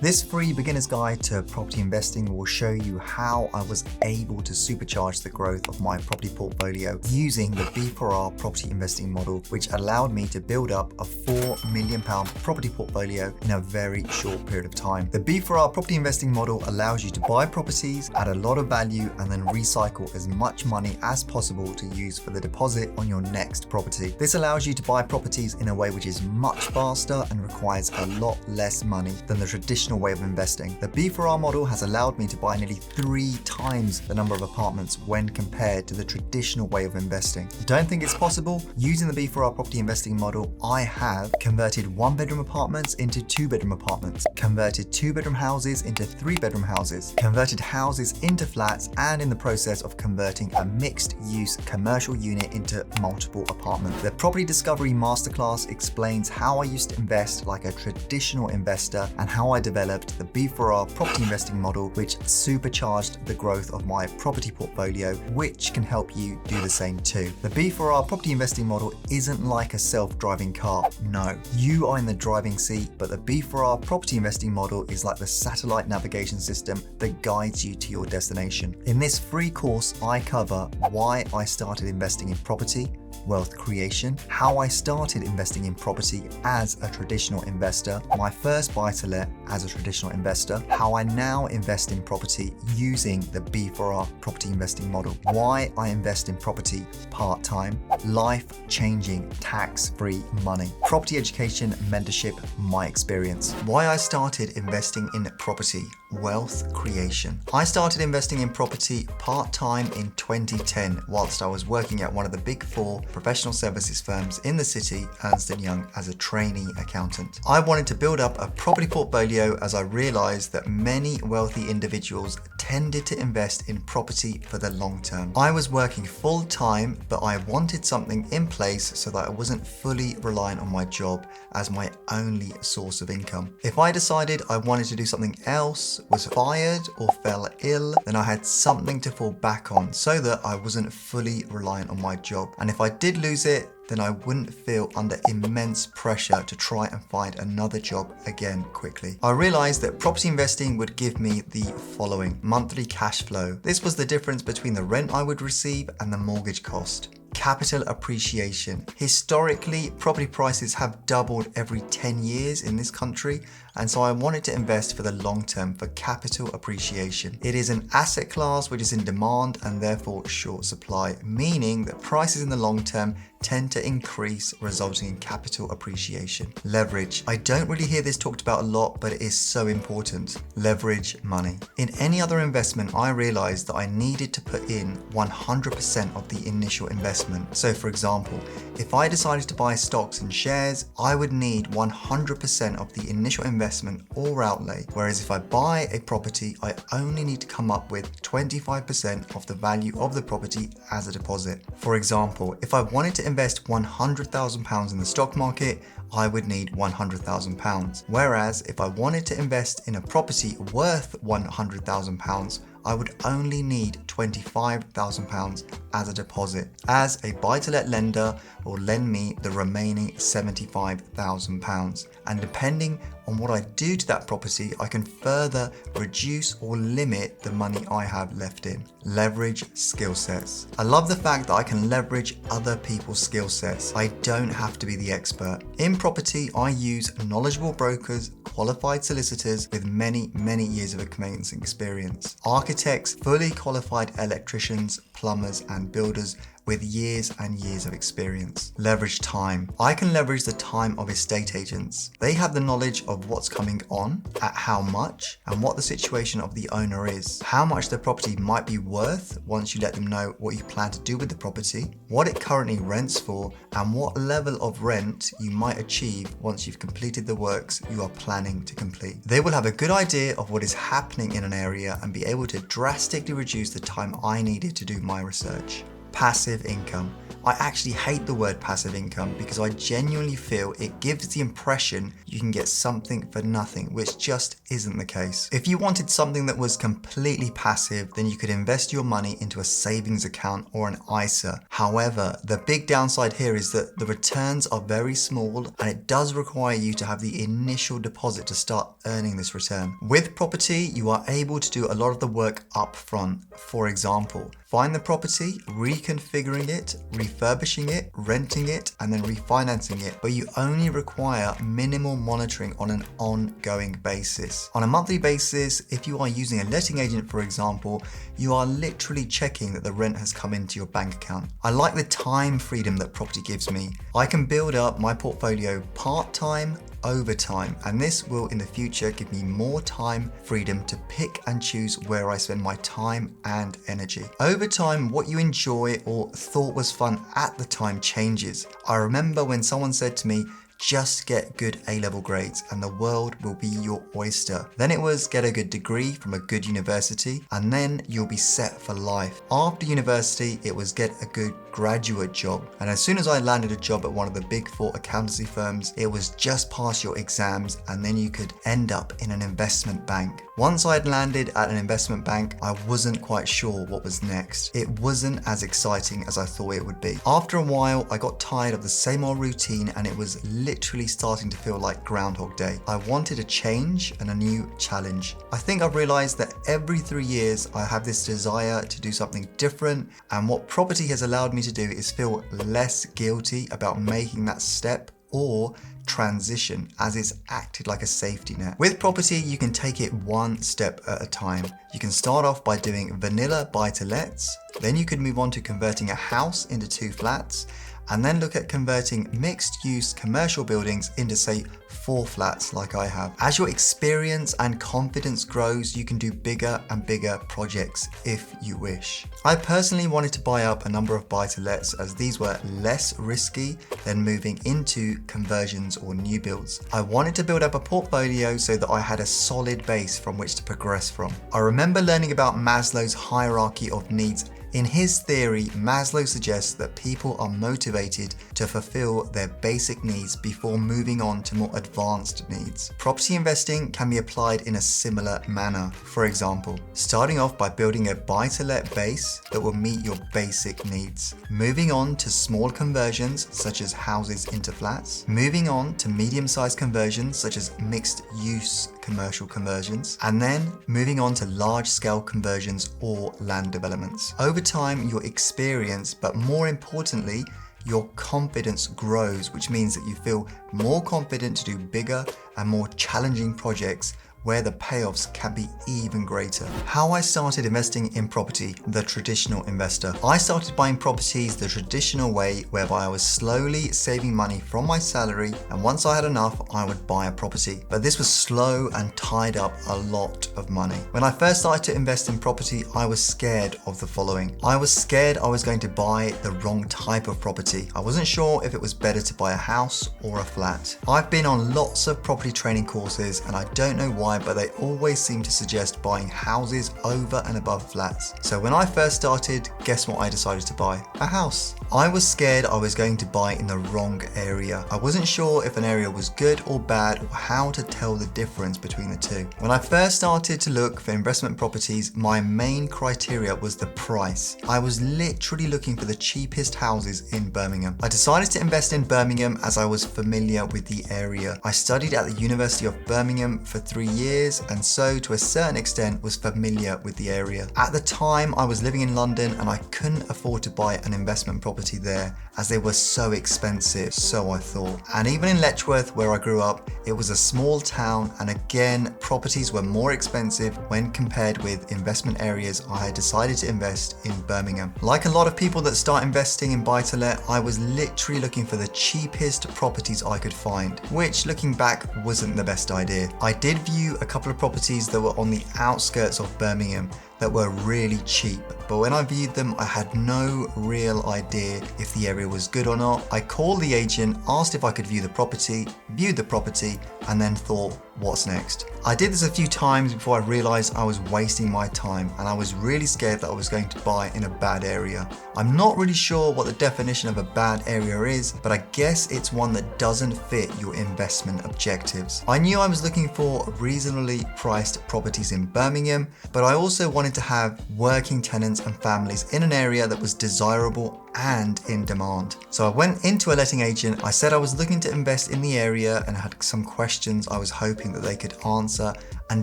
This free beginner's guide to property investing will show you how I was able to supercharge the growth of my property portfolio using the B4R property investing model, which allowed me to build up a £4 million property portfolio in a very short period of time. The B4R property investing model allows you to buy properties, add a lot of value, and then recycle as much money as possible to use for the deposit on your next property. This allows you to buy properties in a way which is much faster and requires a lot less money than the traditional way of investing. The B4R model has allowed me to buy nearly 3 times the number of apartments when compared to the traditional way of investing. Don't think it's possible? Using the B4R property investing model, I have converted 1-bedroom apartments into 2-bedroom apartments, converted 2-bedroom houses into 3-bedroom houses, converted houses into flats, and in the process of converting a mixed-use commercial unit into multiple apartments. The Property Discovery Masterclass explains how I used to invest like a traditional investor and how I developed the B4R property investing model, which supercharged the growth of my property portfolio, which can help you do the same too. The B4R property investing model isn't like a self-driving car. No, you are in the driving seat, but the B4R property investing model is like the satellite navigation system that guides you to your destination. In this free course, I cover why I started investing in property, wealth creation, how I started investing in property as a traditional investor, my first buy-to-let as a traditional investor, how I now invest in property using the B4R property investing model, why I invest in property part-time, life-changing tax-free money, property education mentorship, my experience, why I started investing in property, wealth creation. I started investing in property part-time in 2010 whilst I was working at one of the big 4 professional services firms in the city, Ernst & Young, as a trainee accountant. I wanted to build up a property portfolio as I realized that many wealthy individuals tended to invest in property for the long term. I was working full time, but I wanted something in place so that I wasn't fully reliant on my job as my only source of income. If I decided I wanted to do something else, was fired or fell ill, then I had something to fall back on so that I wasn't fully reliant on my job. And if I did lose it, then I wouldn't feel under immense pressure to try and find another job again quickly. I realized that property investing would give me the following: monthly cash flow. This was the difference between the rent I would receive and the mortgage cost. Capital appreciation. Historically, property prices have doubled every 10 years in this country, and so I wanted to invest for the long term for capital appreciation. It is an asset class which is in demand and therefore short supply, meaning that prices in the long term tend to increase, resulting in capital appreciation. Leverage. I don't really hear this talked about a lot, but it is so important. Leverage money. In any other investment, I realized that I needed to put in 100% of the initial investment. So for example, if I decided to buy stocks and shares, I would need 100% of the initial investment or outlay. Whereas if I buy a property, I only need to come up with 25% of the value of the property as a deposit. For example, if I wanted to invest £100,000 in the stock market, I would need £100,000. Whereas if I wanted to invest in a property worth £100,000, I would only need £25,000 as a deposit, as a buy-to-let lender will lend me the remaining £75,000. And depending on what I do to that property, I can further reduce or limit the money I have left in. Leverage skill sets. I love the fact that I can leverage other people's skill sets. I don't have to be the expert. In property, I use knowledgeable brokers, qualified solicitors with many years of conveyancing experience, architects, fully qualified electricians, plumbers, and builders with years and years of experience. Leverage time. I can leverage the time of estate agents. They have the knowledge of what's coming on, at how much, and what the situation of the owner is, how much the property might be worth once you let them know what you plan to do with the property, what it currently rents for, and what level of rent you might achieve once you've completed the works you are planning to complete. They will have a good idea of what is happening in an area and be able to drastically reduce the time I needed to do my research. Passive income. I actually hate the word passive income because I genuinely feel it gives the impression you can get something for nothing, which just isn't the case. If you wanted something that was completely passive, then you could invest your money into a savings account or an ISA. However, the big downside here is that the returns are very small and it does require you to have the initial deposit to start earning this return. With property, you are able to do a lot of the work up front. For example, find the property, reconfiguring it, refurbishing it, renting it, and then refinancing it, but you only require minimal monitoring on an ongoing basis. On a monthly basis, if you are using a letting agent, for example, you are literally checking that the rent has come into your bank account. I like the time freedom that property gives me. I can build up my portfolio part-time, over time, and this will in the future give me more time freedom to pick and choose where I spend my time and energy. Over time, what you enjoy or thought was fun at the time changes. I remember when someone said to me, just get good A-level grades and the world will be your oyster. Then it was get a good degree from a good university and then you'll be set for life. After university, it was get a good graduate job. And as soon as I landed a job at one of the big 4 accountancy firms, it was just pass your exams and then you could end up in an investment bank. Once I had landed at an investment bank, I wasn't quite sure what was next. It wasn't as exciting as I thought it would be. After a while, I got tired of the same old routine and it was literally starting to feel like Groundhog Day. I wanted a change and a new challenge. I think I've realized that every 3 years I have this desire to do something different, and what property has allowed me to do is feel less guilty about making that step or transition, as it's acted like a safety net. With property, you can take it one step at a time. You can start off by doing vanilla buy-to-lets, then you could move on to converting a house into 2 flats, and then look at converting mixed-use commercial buildings into, say, 4 flats like I have. As your experience and confidence grows, you can do bigger and bigger projects if you wish. I personally wanted to buy up a number of buy-to-lets as these were less risky than moving into conversions or new builds. I wanted to build up a portfolio so that I had a solid base from which to progress from. I remember learning about Maslow's hierarchy of needs. In his theory, Maslow suggests that people are motivated to fulfill their basic needs before moving on to more advanced needs. Property investing can be applied in a similar manner. For example, starting off by building a buy-to-let base that will meet your basic needs. Moving on to small conversions such as houses into flats. Moving on to medium-sized conversions such as mixed-use commercial conversions. And then moving on to large-scale conversions or land developments. Over time, your experience, but more importantly, your confidence grows, which means that you feel more confident to do bigger and more challenging projects where the payoffs can be even greater. How I started investing in property, the traditional investor. I started buying properties the traditional way, whereby I was slowly saving money from my salary, and once I had enough, I would buy a property. But this was slow and tied up a lot of money. When I first started to invest in property, I was scared of the following. I was scared I was going to buy the wrong type of property. I wasn't sure if it was better to buy a house or a flat. I've been on lots of property training courses and I don't know why, but they always seem to suggest buying houses over and above flats. So when I first started, guess what I decided to buy? A house. I was scared I was going to buy in the wrong area. I wasn't sure if an area was good or bad or how to tell the difference between the two. When I first started to look for investment properties, my main criteria was the price. I was literally looking for the cheapest houses in Birmingham. I decided to invest in Birmingham as I was familiar with the area. I studied at the University of Birmingham for 3 years and so to a certain extent was familiar with the area. At the time I was living in London and I couldn't afford to buy an investment property there as they were so expensive, so I thought. And even in Letchworth where I grew up, it was a small town and again properties were more expensive when compared with investment areas. I had decided to invest in Birmingham. Like a lot of people that start investing in buy-to-let, I was literally looking for the cheapest properties I could find, which looking back wasn't the best idea. I did view a couple of properties that were on the outskirts of Birmingham that were really cheap, but when I viewed them, I had no real idea if the area was good or not. I called the agent, asked if I could view the property, viewed the property, and then thought, what's next? I did this a few times before I realized I was wasting my time, and I was really scared that I was going to buy in a bad area. I'm not really sure what the definition of a bad area is, but I guess it's one that doesn't fit your investment objectives. I knew I was looking for reasonably priced properties in Birmingham, but I also wanted to have working tenants and families in an area that was desirable and in demand. So I went into a letting agent. I said I was looking to invest in the area and had some questions I was hoping that they could answer, and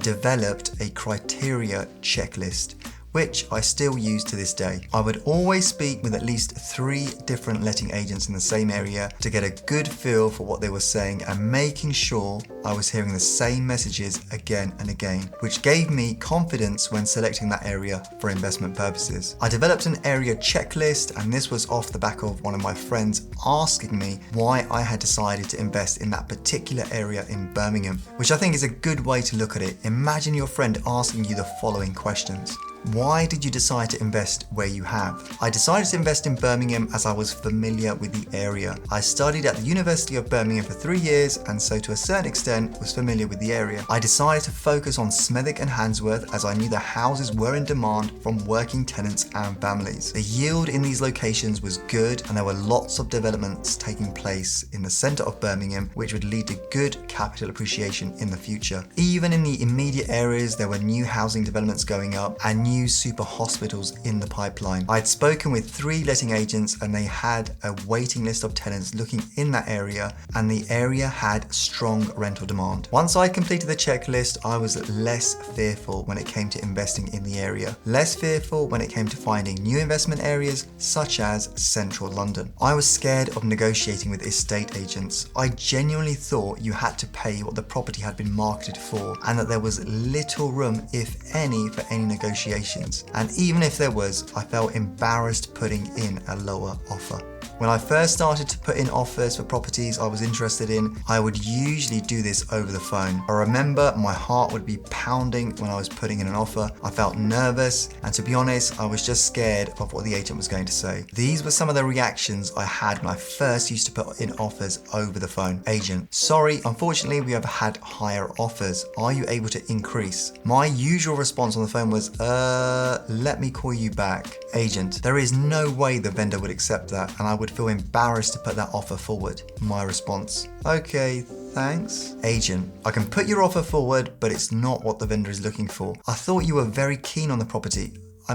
developed a criteria checklist, which I still use to this day. I would always speak with at least 3 different letting agents in the same area to get a good feel for what they were saying and making sure I was hearing the same messages again and again, which gave me confidence when selecting that area for investment purposes. I developed an area checklist, and this was off the back of one of my friends asking me why I had decided to invest in that particular area in Birmingham, which I think is a good way to look at it. Imagine your friend asking you the following questions. Why did you decide to invest where you have? I decided to invest in Birmingham as I was familiar with the area. I studied at the University of Birmingham for 3 years, and so to a certain extent was familiar with the area. I decided to focus on Smethwick and Handsworth as I knew the houses were in demand from working tenants and families. The yield in these locations was good, and there were lots of developments taking place in the centre of Birmingham, which would lead to good capital appreciation in the future. Even in the immediate areas, there were new housing developments going up and new super hospitals in the pipeline. I'd spoken with 3 letting agents, and they had a waiting list of tenants looking in that area, and the area had strong rental demand. Once I completed the checklist, I was less fearful when it came to investing in the area, less fearful when it came to finding new investment areas such as central London. I was scared of negotiating with estate agents. I genuinely thought you had to pay what the property had been marketed for, and that there was little room, if any, for any negotiation. And even if there was, I felt embarrassed putting in a lower offer. When I first started to put in offers for properties I was interested in, I would usually do this over the phone. I remember my heart would be pounding when I was putting in an offer. I felt nervous, and to be honest, I was just scared of what the agent was going to say. These were some of the reactions I had when I first used to put in offers over the phone. Agent: sorry, unfortunately we have had higher offers. Are you able to increase? My usual response on the phone was, let me call you back. Agent: there is no way the vendor would accept that, and I would feel embarrassed to put that offer forward. My response: okay, thanks. Agent: I can put your offer forward, but it's not what the vendor is looking for. I thought you were very keen on the property. I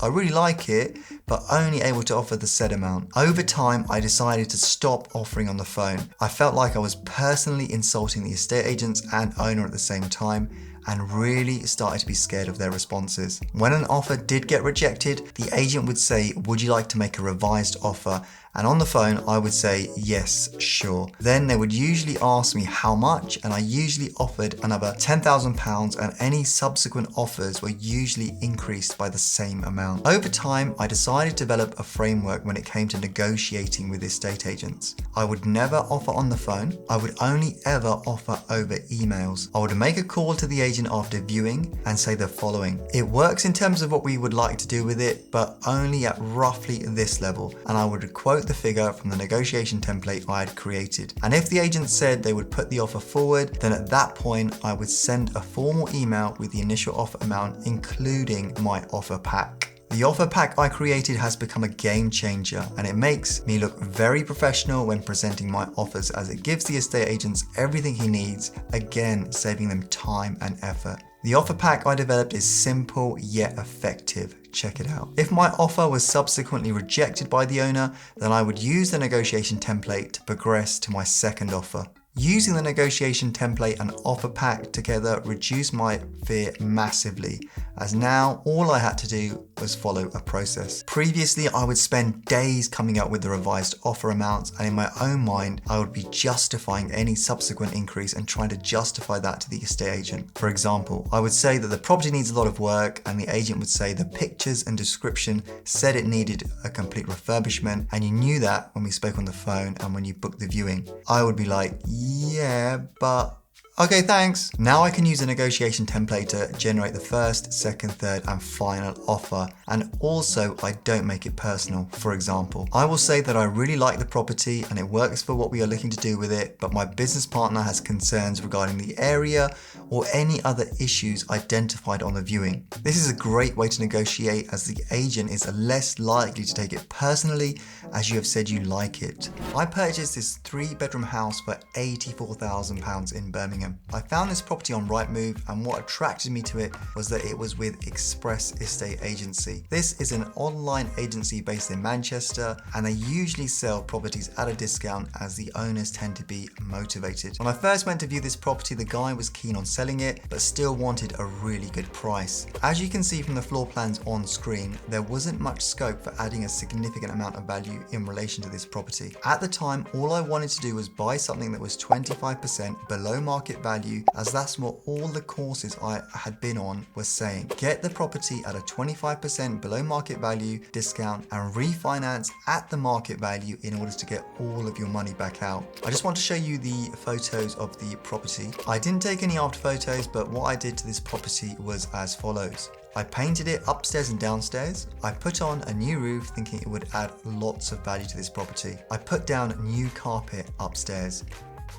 really like it, but only able to offer the said amount. Over time, I decided to stop offering on the phone. I felt like I was personally insulting the estate agents and owner at the same time, and really started to be scared of their responses. When an offer did get rejected, the agent would say, would you like to make a revised offer? And on the phone, I would say, yes, sure. Then they would usually ask me how much, and I usually offered another £10,000, and any subsequent offers were usually increased by the same amount. Over time, I decided to develop a framework when it came to negotiating with estate agents. I would never offer on the phone. I would only ever offer over emails. I would make a call to the agent after viewing and say the following: it works in terms of what we would like to do with it, but only at roughly this level. And I would quote the figure from the negotiation template I had created. And if the agent said they would put the offer forward, then at that point I would send a formal email with the initial offer amount, including my offer pack. The offer pack I created has become a game changer, and it makes me look very professional when presenting my offers, as it gives the estate agents everything he needs, again saving them time and effort. The offer pack I developed is simple yet effective. Check it out. If my offer was subsequently rejected by the owner, then I would use the negotiation template to progress to my second offer. Using the negotiation template and offer pack together reduced my fear massively, as now all I had to do was follow a process. Previously, I would spend days coming up with the revised offer amounts, and in my own mind, I would be justifying any subsequent increase and trying to justify that to the estate agent. For example, I would say that the property needs a lot of work, and the agent would say the pictures and description said it needed a complete refurbishment, and you knew that when we spoke on the phone and when you booked the viewing. I would be like, yeah, but Okay, thanks. Now I can use a negotiation template to generate the first, second, third, and final offer. And also I don't make it personal. For example, I will say that I really like the property and it works for what we are looking to do with it, but my business partner has concerns regarding the area or any other issues identified on the viewing. This is a great way to negotiate, as the agent is less likely to take it personally as you have said you like it. I purchased this 3-bedroom house for £84,000 in Birmingham. I found this property on Rightmove, and what attracted me to it was that it was with Express Estate Agency. This is an online agency based in Manchester, and they usually sell properties at a discount as the owners tend to be motivated. When I first went to view this property, the guy was keen on selling it but still wanted a really good price. As you can see from the floor plans on screen, there wasn't much scope for adding a significant amount of value in relation to this property. At the time, all I wanted to do was buy something that was 25% below market value, as that's what all the courses I had been on were saying. Get the property at a 25% below market value discount and refinance at the market value in order to get all of your money back out. I just want to show you the photos of the property. I didn't take any after photos, but what I did to this property was as follows. I painted it upstairs and downstairs. I put on a new roof thinking it would add lots of value to this property. I put down new carpet upstairs.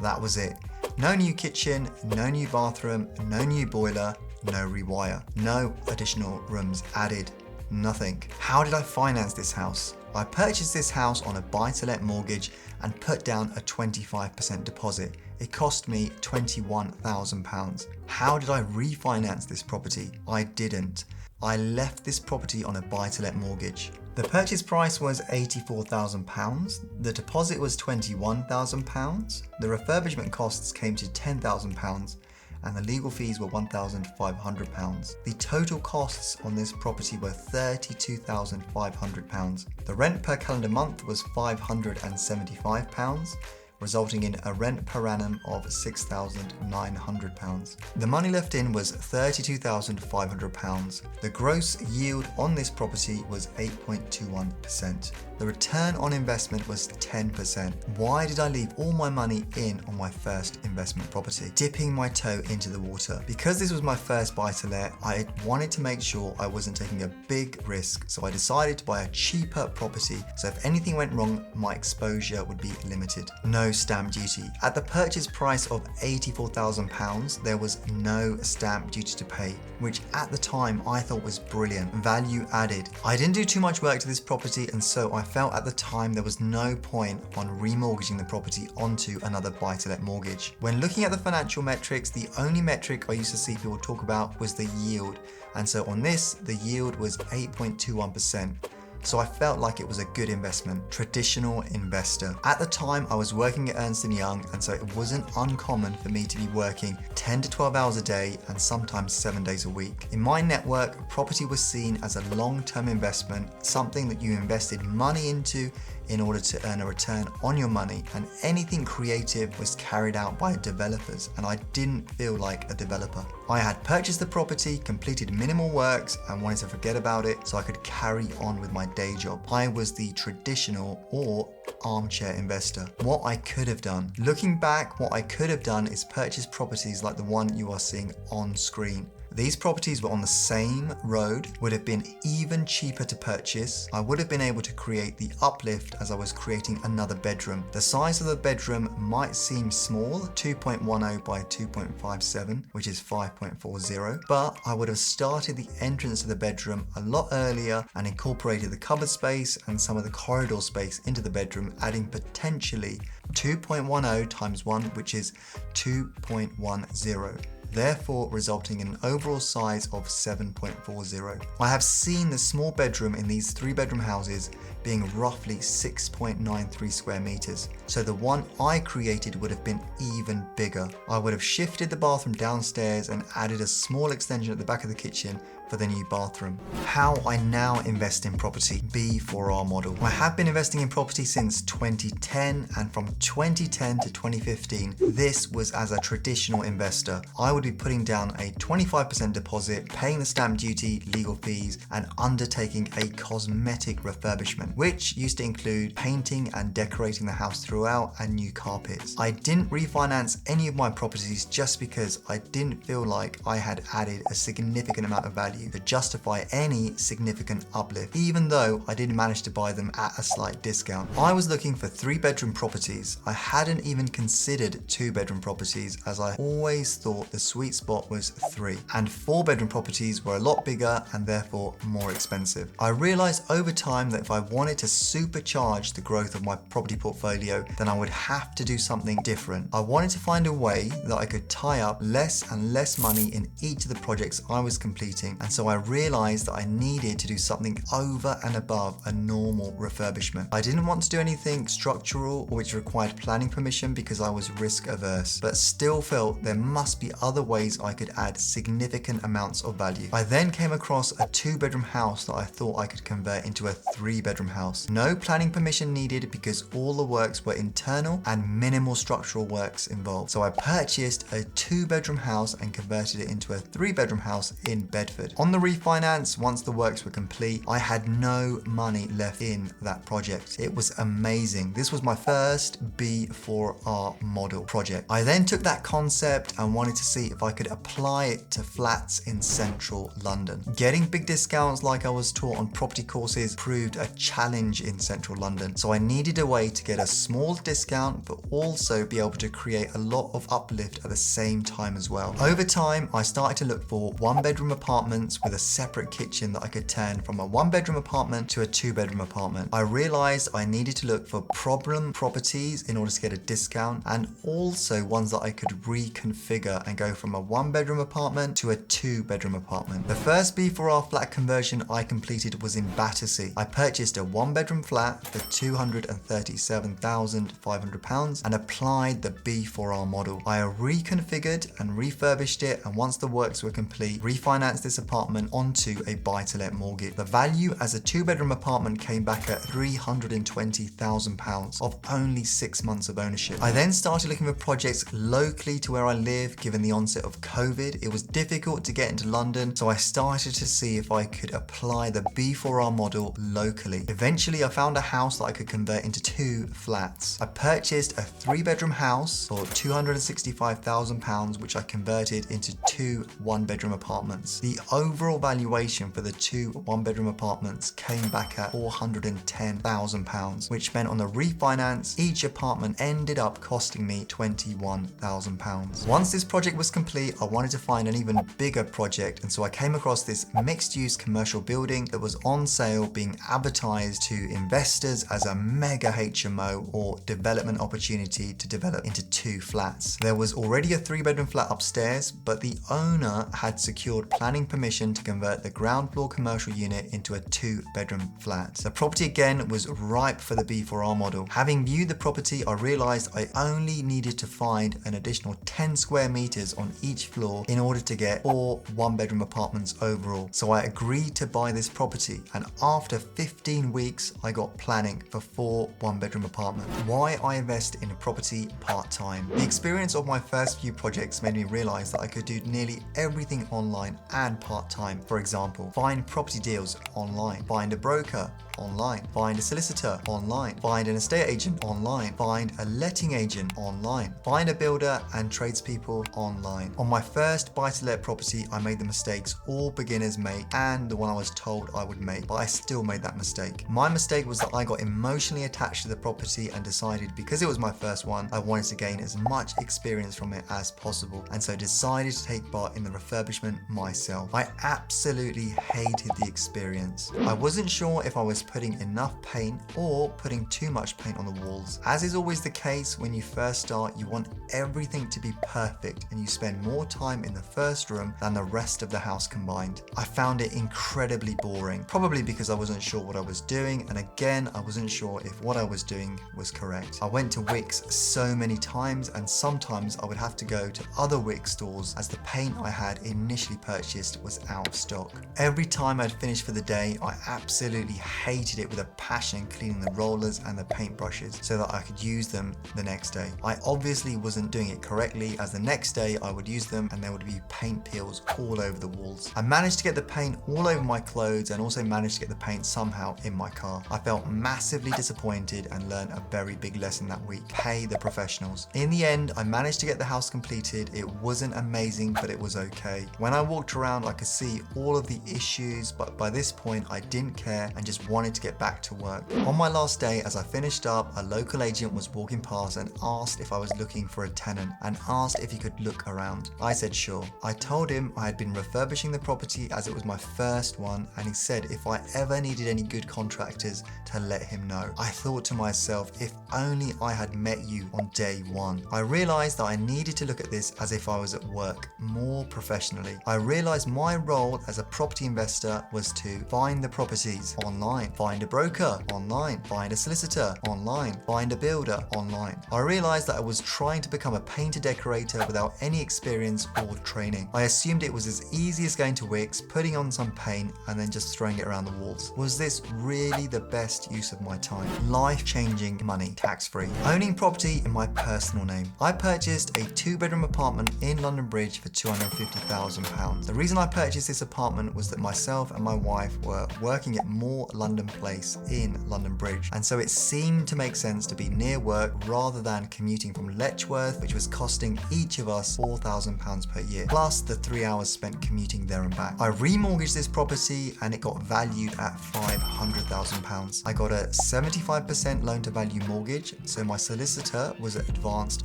That was it. No new kitchen, no new bathroom, no new boiler, no rewire, no additional rooms added, nothing. How did I finance this house? I purchased this house on a buy-to-let mortgage and put down a 25% deposit. It cost me £21,000. How did I refinance this property? I didn't. I left this property on a buy-to-let mortgage. The purchase price was £84,000, the deposit was £21,000, the refurbishment costs came to £10,000, and the legal fees were £1,500. The total costs on this property were £32,500. The rent per calendar month was £575, resulting in a rent per annum of £6,900. The money left in was £32,500. The gross yield on this property was 8.21%. The return on investment was 10%. Why did I leave all my money in on my first investment property? Dipping my toe into the water. Because this was my first buy-to-let, I wanted to make sure I wasn't taking a big risk, so I decided to buy a cheaper property, so if anything went wrong, my exposure would be limited. No stamp duty. At the purchase price of £84,000, there was no stamp duty to pay, which at the time I thought was brilliant. Value added. I didn't do too much work to this property, and so I felt at the time there was no point on remortgaging the property onto another buy-to-let mortgage. When looking at the financial metrics, the only metric I used to see people talk about was the yield, and so on this, the yield was 8.21%. So I felt like it was a good investment. Traditional investor. At the time, I was working at Ernst & Young, and so it wasn't uncommon for me to be working 10 to 12 hours a day and sometimes 7 days a week. In my network, property was seen as a long-term investment, something that you invested money into in order to earn a return on your money, and anything creative was carried out by developers, and I didn't feel like a developer. I had purchased the property, completed minimal works, and wanted to forget about it so I could carry on with my day job. I was the traditional or armchair investor. What I could have done. Looking back, what I could have done is purchase properties like the one you are seeing on screen. These properties were on the same road, would have been even cheaper to purchase. I would have been able to create the uplift as I was creating another bedroom. The size of the bedroom might seem small, 2.10 by 2.57, which is 5.40, but I would have started the entrance to the bedroom a lot earlier and incorporated the cupboard space and some of the corridor space into the bedroom, adding potentially 2.10 times 1, which is 2.10. Therefore resulting in an overall size of 7.40. I have seen the small bedroom in these 3-bedroom houses being roughly 6.93 square meters. So the one I created would have been even bigger. I would have shifted the bathroom downstairs and added a small extension at the back of the kitchen for the new bathroom. How I now invest in property. B4R model. I have been investing in property since 2010, and from 2010 to 2015, this was as a traditional investor. I would be putting down a 25% deposit, paying the stamp duty, legal fees, and undertaking a cosmetic refurbishment, which used to include painting and decorating the house throughout and new carpets. I didn't refinance any of my properties just because I didn't feel like I had added a significant amount of value to justify any significant uplift, even though I did manage to buy them at a slight discount. I was looking for 3-bedroom properties. I hadn't even considered 2-bedroom properties, as I always thought the sweet spot was 3. And 4-bedroom properties were a lot bigger and therefore more expensive. I realized over time that if I wanted to supercharge the growth of my property portfolio, then I would have to do something different. I wanted to find a way that I could tie up less and less money in each of the projects I was completing, and so I realized that I needed to do something over and above a normal refurbishment. I didn't want to do anything structural or which required planning permission because I was risk averse, but still felt there must be other ways I could add significant amounts of value. I then came across a 2-bedroom house that I thought I could convert into a 3-bedroom house. No planning permission needed because all the works were internal and minimal structural works involved. So I purchased a 2-bedroom house and converted it into a 3-bedroom house in Bedford. On the refinance, once the works were complete, I had no money left in that project. It was amazing. This was my first B4R model project. I then took that concept and wanted to see if I could apply it to flats in central London. Getting big discounts like I was taught on property courses proved a challenge in central London. So I needed a way to get a small discount but also be able to create a lot of uplift at the same time as well. Over time, I started to look for 1-bedroom apartments with a separate kitchen that I could turn from a 1-bedroom apartment to a 2-bedroom apartment. I realized I needed to look for problem properties in order to get a discount, and also ones that I could reconfigure and go from a 1-bedroom apartment to a 2-bedroom apartment. The first B4R flat conversion I completed was in Battersea. I purchased a 1-bedroom flat for £237,500 and applied the B4R model. I reconfigured and refurbished it, and once the works were complete, refinanced this apartment onto a buy-to-let mortgage. The value as a 2-bedroom apartment came back at £320,000 of only 6 months of ownership. I then started looking for projects locally to where I live. Given the onset of COVID, it was difficult to get into London, so I started to see if I could apply the B4R model locally. Eventually, I found a house that I could convert into 2 flats. I purchased a 3-bedroom house for £265,000, which I converted into 2 1-bedroom apartments. The overall valuation for the 2 1-bedroom apartments came back at £410,000, which meant on the refinance, each apartment ended up costing me £21,000. Once this project was complete, I wanted to find an even bigger project, and so I came across this mixed-use commercial building that was on sale, being advertised to investors as a mega HMO or development opportunity to develop into 2 flats. There was already a 3-bedroom flat upstairs, but the owner had secured planning permission to convert the ground floor commercial unit into a 2-bedroom flat. The property again was ripe for the B4R model. Having viewed the property, I realized I only needed to find an additional 10 square meters on each floor in order to get 4 1-bedroom apartments overall. So I agreed to buy this property, and after 15 weeks, I got planning for 4 1-bedroom apartments. Why I invest in a property part-time. The experience of my first few projects made me realize that I could do nearly everything online and part-time. For example, find property deals online, find a broker online, find a solicitor online, find an estate agent online, find a letting agent online, find a builder and tradespeople online. On my first buy-to-let property, I made the mistakes all beginners make and the one I was told I would make, but I still made that mistake. My mistake was that I got emotionally attached to the property and decided because it was my first one, I wanted to gain as much experience from it as possible, and so decided to take part in the refurbishment myself. I absolutely hated the experience. I wasn't sure if I was putting enough paint or putting too much paint on the walls. As is always the case when you first start, you want everything to be perfect and you spend more time in the first room than the rest of the house combined. I found it incredibly boring, probably because I wasn't sure what I was doing, and again, I wasn't sure if what I was doing was correct. I went to Wix so many times, and sometimes I would have to go to other Wix stores as the paint I had initially purchased was out of stock. Every time I'd finished for the day, I absolutely hated it with a passion, cleaning the rollers and the paintbrushes so that I could use them the next day. I obviously wasn't doing it correctly, as the next day I would use them and there would be paint peels all over the walls. I managed to get the paint all over my clothes and also managed to get the paint somehow in my car. I felt massively disappointed and learned a very big lesson that week. Pay the professionals. In the end, I managed to get the house completed. It wasn't amazing, but it was okay. When I walked around, I could see all of the issues, but by this point, I didn't care and just wanted to get back to work. On my last day, as I finished up, a local agent was walking past and asked if I was looking for a tenant and asked if he could look around. I said sure. I told him I had been refurbishing the property as it was my first one, and he said if I ever needed any good contractors to let him know. I thought to myself, if only I had met you on day one. I realized that I needed to look at this as if I was at work, more professionally. I realized my role as a property investor was to find the properties online, find a broker online, find a solicitor online, find a builder online. I realized that I was trying to become a painter decorator without any experience or training. I assumed it was as easy as going to Wix, putting on some paint and then just throwing it around the walls. Was this really the best use of my time? Life-changing money, tax-free. Owning property in my personal name. I purchased a 2-bedroom apartment in London Bridge for £250,000. The reason I purchased this apartment was that myself and my wife were working at More London Place in London Bridge, and so it seemed to make sense to be near work rather than commuting from Letchworth, which was costing each of us £4,000 per year, plus the 3 hours spent commuting there and back. I remortgaged this property and it got valued at £500,000. I got a 75% loan to value mortgage, so my solicitor was advanced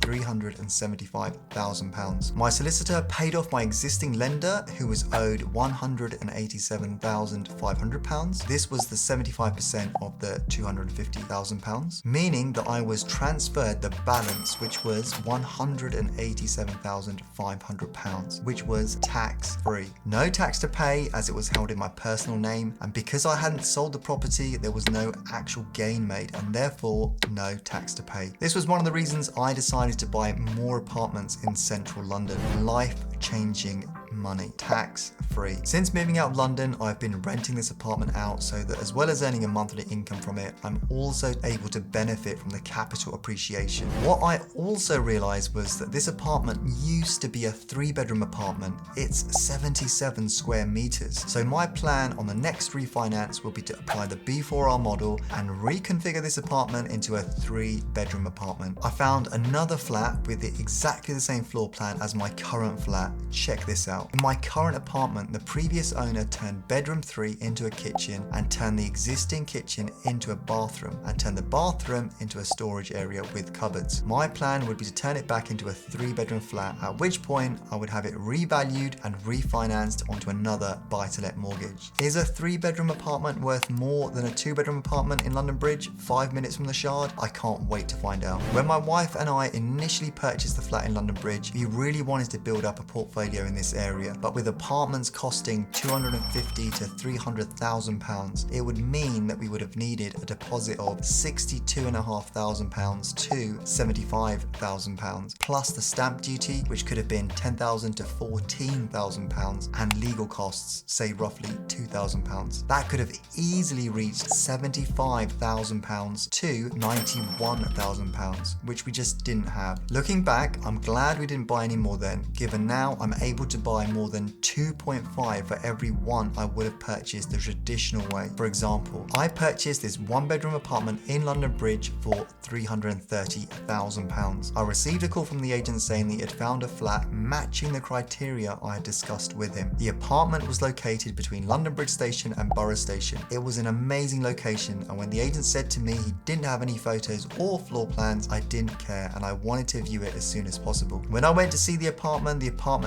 £375,000. My solicitor paid off my existing lender who was owed £187,500. This was the 75% of the £250,000, meaning that I was transferred the balance, which was £187,500, which was tax-free. No tax to pay as it was held in my personal name, and because I hadn't sold the property, there was no actual gain made and therefore no tax to pay. This was one of the reasons I decided to buy more apartments in central London. Life-changing money, tax-free. Since moving out of London, I've been renting this apartment out so that as well as earning a monthly income from it, I'm also able to benefit from the capital appreciation. What I also realized was that this apartment used to be a 3-bedroom apartment. It's 77 square meters. So my plan on the next refinance will be to apply the B4R model and reconfigure this apartment into a 3-bedroom apartment. I found another flat with exactly the same floor plan as my current flat. Check this out. In my current apartment, the previous owner turned bedroom 3 into a kitchen and turned the existing kitchen into a bathroom and turned the bathroom into a storage area with cupboards. My plan would be to turn it back into a 3-bedroom flat, at which point I would have it revalued and refinanced onto another buy-to-let mortgage. Is a 3-bedroom apartment worth more than a 2-bedroom apartment in London Bridge, 5 minutes from the Shard? I can't wait to find out. When my wife and I initially purchased the flat in London Bridge, we really wanted to build up a portfolio in this area, but with apartments costing £250,000 to £300,000, it would mean that we would have needed a deposit of £62,500 to £75,000, plus the stamp duty, which could have been £10,000 to £14,000, and legal costs, say roughly £2,000. That could have easily reached £75,000 to £91,000, which we just didn't have. Looking back, I'm glad we didn't buy any more then, given now I'm able to buy more than 2.5 for every one I would have purchased the traditional way. For example, I purchased this 1-bedroom apartment in London Bridge for £330,000. I received a call from the agent saying that he had found a flat matching the criteria I had discussed with him. The apartment was located between London Bridge Station and Borough Station. It was an amazing location, and when the agent said to me he didn't have any photos or floor plans, I didn't care and I wanted to view it as soon as possible. When I went to see the apartment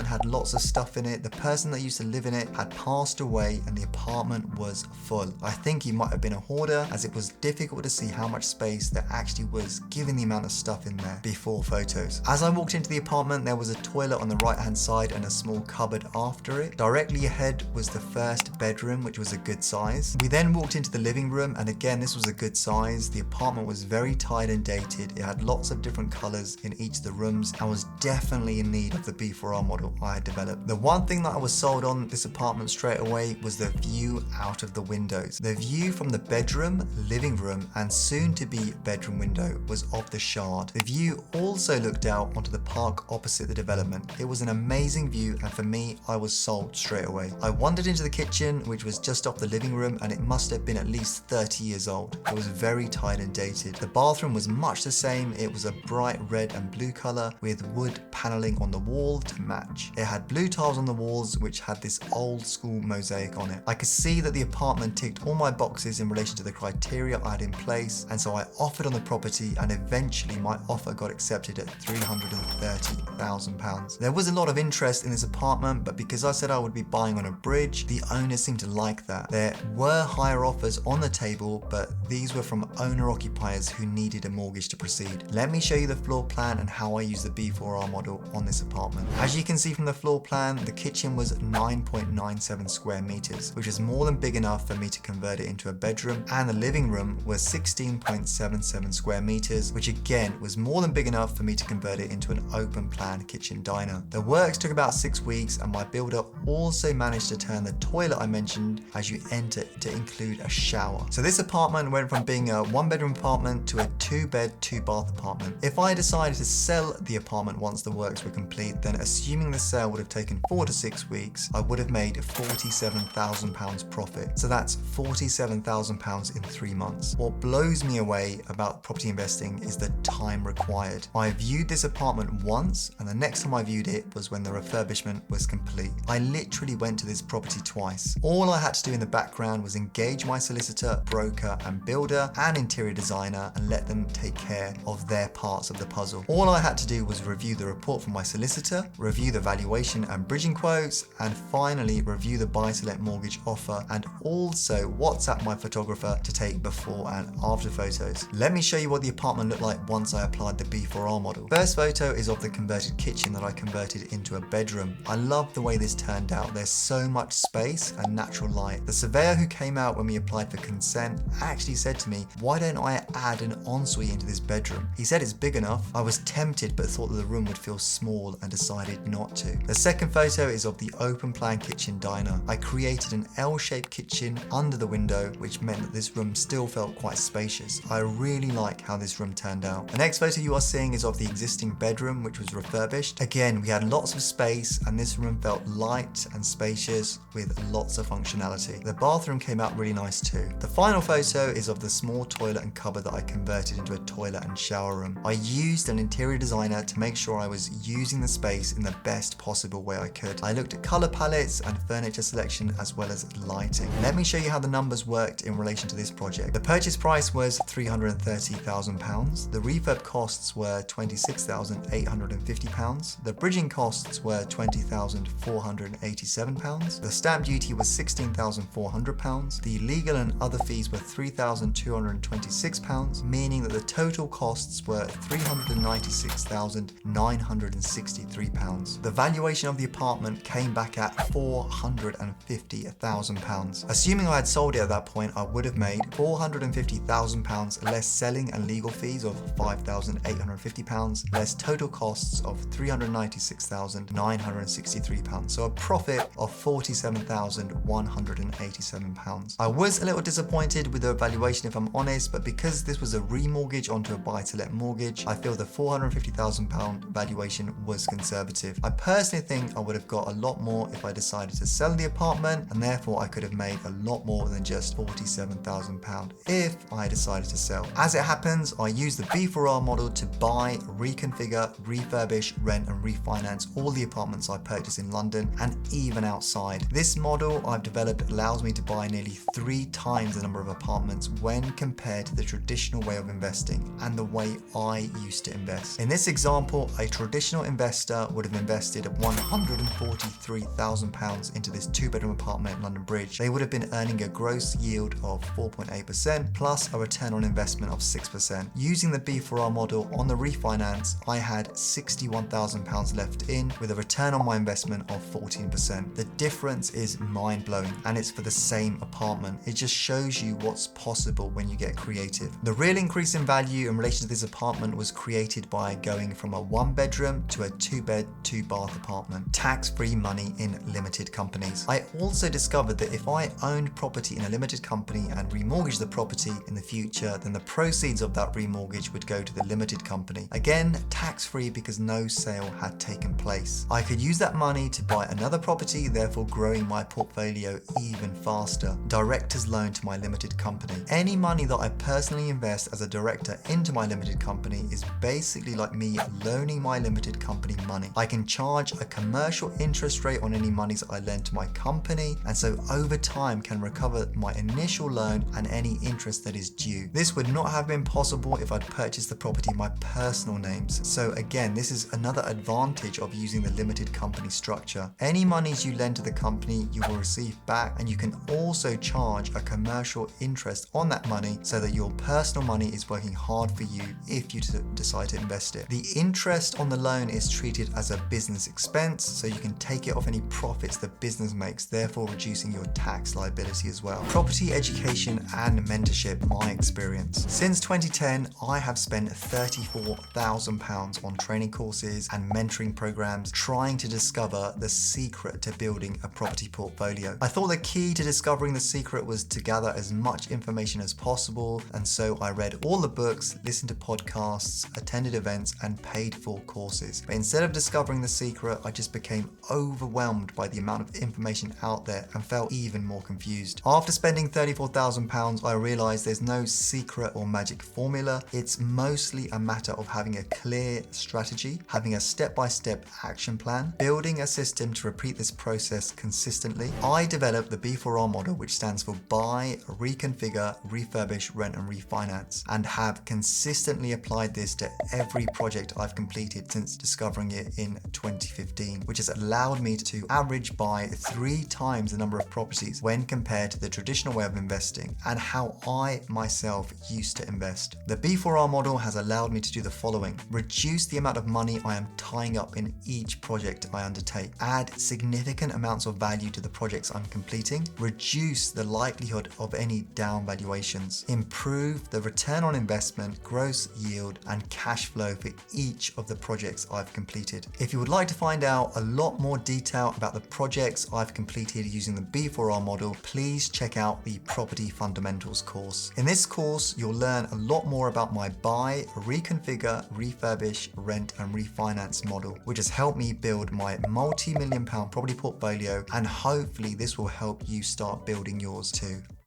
had lots of stuff in it. The person that used to live in it had passed away and the apartment was full. I think he might have been a hoarder, as it was difficult to see how much space there actually was given the amount of stuff in there before photos. As I walked into the apartment, there was a toilet on the right hand side and a small cupboard after it. Directly ahead was the first bedroom, which was a good size. We then walked into the living room, and again this was a good size. The apartment was very tired and dated. It had lots of different colors in each of the rooms and was definitely in need of the B4R model I had developed. The The one thing that I was sold on this apartment straight away was the view out of the windows. The view from the bedroom, living room, and soon to be bedroom window was of the Shard. The view also looked out onto the park opposite the development. It was an amazing view, and for me, I was sold straight away. I wandered into the kitchen, which was just off the living room, and it must have been at least 30 years old. It was very tired and dated. The bathroom was much the same. It was a bright red and blue color with wood paneling on the wall to match. It had blue tiles on the walls, which had this old school mosaic on it. I could see that the apartment ticked all my boxes in relation to the criteria I had in place, and so I offered on the property, and eventually my offer got accepted at £330,000. There was a lot of interest in this apartment, but because I said I would be buying on a bridge, the owners seemed to like that. There were higher offers on the table, but these were from owner-occupiers who needed a mortgage to proceed. Let me show you the floor plan and how I use the B4R model on this apartment. As you can see from the floor plan, the kitchen was 9.97 square meters, which is more than big enough for me to convert it into a bedroom, and the living room was 16.77 square meters, which again was more than big enough for me to convert it into an open plan kitchen diner. The works took about 6 weeks, and my builder also managed to turn the toilet I mentioned as you enter to include a shower. So this apartment went from being a 1-bedroom apartment to a 2-bed, 2-bath apartment. If I decided to sell the apartment once the works were complete, then assuming the sale would have taken 4 to 6 weeks, I would have made £47,000 profit. So that's £47,000 in 3 months. What blows me away about property investing is the time required. I viewed this apartment once, and the next time I viewed it was when the refurbishment was complete. I literally went to this property twice. All I had to do in the background was engage my solicitor, broker, and builder and interior designer and let them take care of their parts of the puzzle. All I had to do was review the report from my solicitor, review the valuation and bridging quotes, and finally review the buy-to-let mortgage offer, and also WhatsApp my photographer to take before and after photos. Let me show you what the apartment looked like once I applied the B4R model. First photo is of the converted kitchen that I converted into a bedroom. I love the way this turned out. There's so much space and natural light. The surveyor who came out when we applied for consent actually said to me, "Why don't I add an ensuite into this bedroom?" He said it's big enough. I was tempted but thought that the room would feel small and decided not to. The second photo is of the open plan kitchen diner. I created an L-shaped kitchen under the window, which meant that this room still felt quite spacious. I really like how this room turned out. The next photo you are seeing is of the existing bedroom, which was refurbished. Again, we had lots of space, and this room felt light and spacious with lots of functionality. The bathroom came out really nice too. The final photo is of the small toilet and cupboard that I converted into a toilet and shower room. I used an interior designer to make sure I was using the space in the best possible way I could. I looked at color palettes and furniture selection as well as lighting. Let me show you how the numbers worked in relation to this project. The purchase price was £330,000. The refurb costs were £26,850. The bridging costs were £20,487. The stamp duty was £16,400. The legal and other fees were £3,226, meaning that the total costs were £396,963. The valuation of the apartment came back at £450,000. Assuming I had sold it at that point, I would have made £450,000 less selling and legal fees of £5,850, less total costs of £396,963. So a profit of £47,187. I was a little disappointed with the valuation, if I'm honest, but because this was a remortgage onto a buy-to-let mortgage, I feel the £450,000 valuation was conservative. I personally think I would have got a lot more if I decided to sell the apartment, and therefore I could have made a lot more than just £47,000 if I decided to sell. As it happens, I use the B4R model to buy, reconfigure, refurbish, rent and refinance all the apartments I purchased in London and even outside. This model I've developed allows me to buy nearly 3 times the number of apartments when compared to the traditional way of investing and the way I used to invest. In this example, a traditional investor would have invested £143,000 into this 2-bedroom apartment in London Bridge. They would have been earning a gross yield of 4.8% plus a return on investment of 6%. Using the B4R model on the refinance, I had £61,000 left in with a return on my investment of 14%. The difference is mind-blowing, and it's for the same apartment. It just shows you what's possible when you get creative. The real increase in value in relation to this apartment was created by going from a 1-bedroom to a 2-bed, 2-bath apartment. tax-free money in limited companies. I also discovered that if I owned property in a limited company and remortgaged the property in the future, then the proceeds of that remortgage would go to the limited company. Again, tax-free because no sale had taken place. I could use that money to buy another property, therefore growing my portfolio even faster. Director's loan to my limited company. Any money that I personally invest as a director into my limited company is basically like me loaning my limited company money. I can charge a commercial interest rate on any monies I lend to my company, and so over time can recover my initial loan and any interest that is due. This would not have been possible if I'd purchased the property in my personal names. So again, this is another advantage of using the limited company structure. Any monies you lend to the company, you will receive back, and you can also charge a commercial interest on that money so that your personal money is working hard for you if you decide to invest it. The interest on the loan is treated as a business expense, so you can take it off any profits the business makes, therefore reducing your tax liability as well. Property education and mentorship, my experience. Since 2010, I have spent £34,000 on training courses and mentoring programs trying to discover the secret to building a property portfolio. I thought the key to discovering the secret was to gather as much information as possible, and so I read all the books, listened to podcasts, attended events, and paid for courses. But instead of discovering the secret, I just became overwhelmed by the amount of information out there and felt even more confused. After spending £34,000, I realized there's no secret or magic formula. It's mostly a matter of having a clear strategy, having a step-by-step action plan, building a system to repeat this process consistently. I developed the B4R model, which stands for buy, reconfigure, refurbish, rent, and refinance, and have consistently applied this to every project I've completed since discovering it in 2015, which has allowed me to average buy 3 times the number of properties when compared to the traditional way of investing and how I myself used to invest. The B4R model has allowed me to do the following: reduce the amount of money I am tying up in each project I undertake, add significant amounts of value to the projects I'm completing, reduce the likelihood of any down valuations, improve the return on investment, gross yield, and cash flow for each of the projects I've completed. If you would like to find out a lot more detail about the projects I've completed using the B4R model, please check out the Property Fundamentals course. In this course, you'll learn a lot more about my buy, reconfigure, refurbish, rent, and refinance model, which has helped me build my multi-million-pound property portfolio, and hopefully this will help you start building yours too.